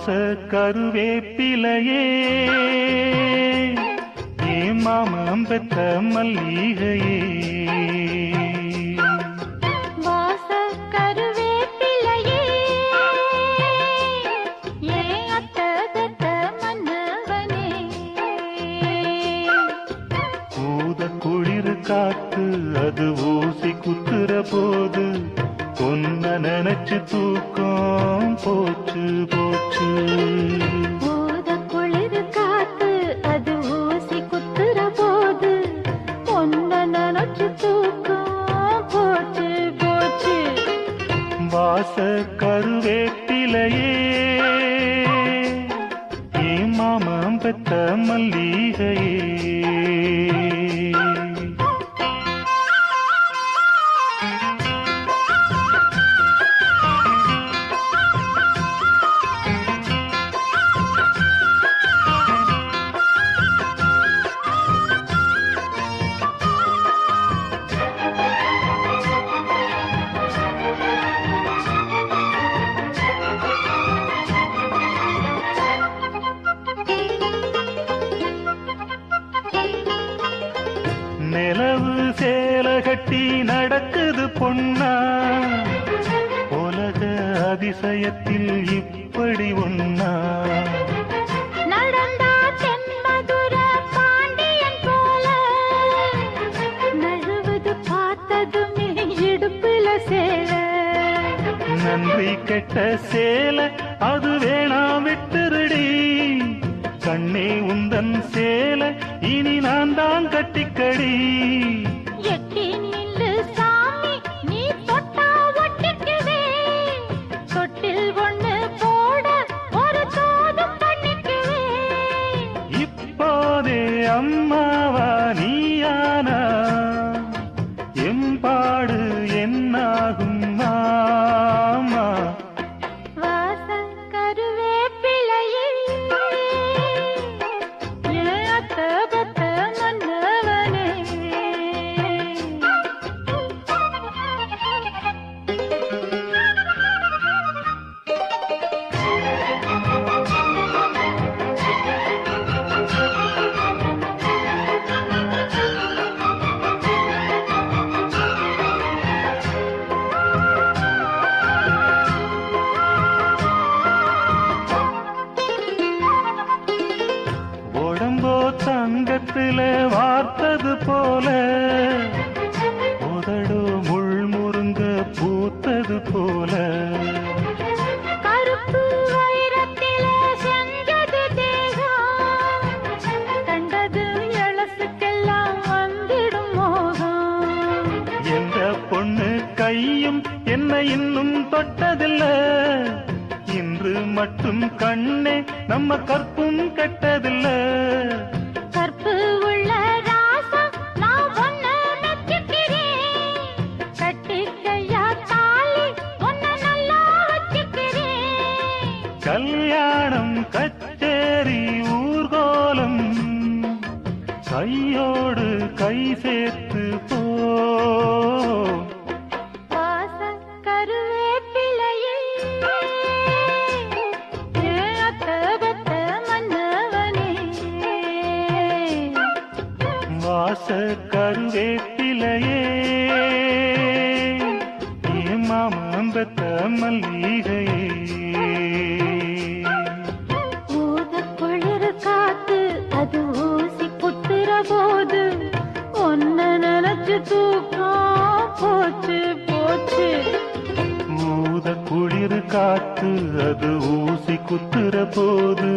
வாச கருவேப்பிலையே மாமம் பெத்த மல்லிகையே வாச கருவேப்பிலையே அத்த பெத்த மன்னவனே ஊத குளிர் காத்து அது ஊசி குத்துற போது பொன்ன நினைச்சு தூக்கம் போச்சு போச்சு ஊத குளிர் காத்து அது ஊசி குத்துற போது பொன்ன நினைச்சு தூக்கம் போச்சு போச்சு வாச கருவேப்பிலையே மாமம் பெத்த மல்லிகையே நிலவு சேல கட்டி நடக்குது பொன்னா உலக அதிசயத்தில் இப்படி ஒன்னா நடந்தா தென்மதுர பாண்டியன் போல நழுவது பார்த்ததுமே இடுப்புல சேல நன்றி கெட்ட சேல அது வேணாம் விட்டுருடி கண்ணே உந்தன் சேல இனி நான் தான் கட்டிக்கடி எட்டி நில்லு சாமி நீ தொட்டா ஒட்டிக்குவே தொட்டில் ஒண்ணு போட ஒரு தோதும் பண்ணிக்குவே இப்போதே அம்மாவா நீயானா எம்பாடு என்னாகும் மாமா வாச கருவேப்பிலையே அத்த பத்த மன்னவனே உடம்போ தங்கத்தில வார்த்தது போல உதடோ முள் முருங்க பூத்தது போல கருப்பு வைரத்தில செஞ்சது தேகம் கண்டது எழசுக்கெல்லாம் வந்திடும் மோகம் எந்த பொண்ணு கையும் என்ன இன்னும் தொட்டதில்ல இன்று மட்டும் கண்ணே நம்ம கற்பும் கெட்டதில்ல கற்பு உள்ள ராசம் நான் ஒன்ன மெச்சுக்கிறேன் கட்டிக்கையா தாலி ஒன்ன நல்லா வச்சுக்கிறேன் கல்யாணம் கச்சேரி ஊர்கோலம் கையோடு கை சேர்த்து போ வாச கருவேப்பிலையே அத்த பத்த மன்னவனே வாச கருவேப்பிலையே மாமம்பத்த மல்லிகையே ஊத குளிர் காத்து அது ஊசி குத்துற போது ஒன்ன நினைச்சு தூக்கம் போச்சு போச்சு ஊத குளிர் காத்து அது ஊசி குத்துற போது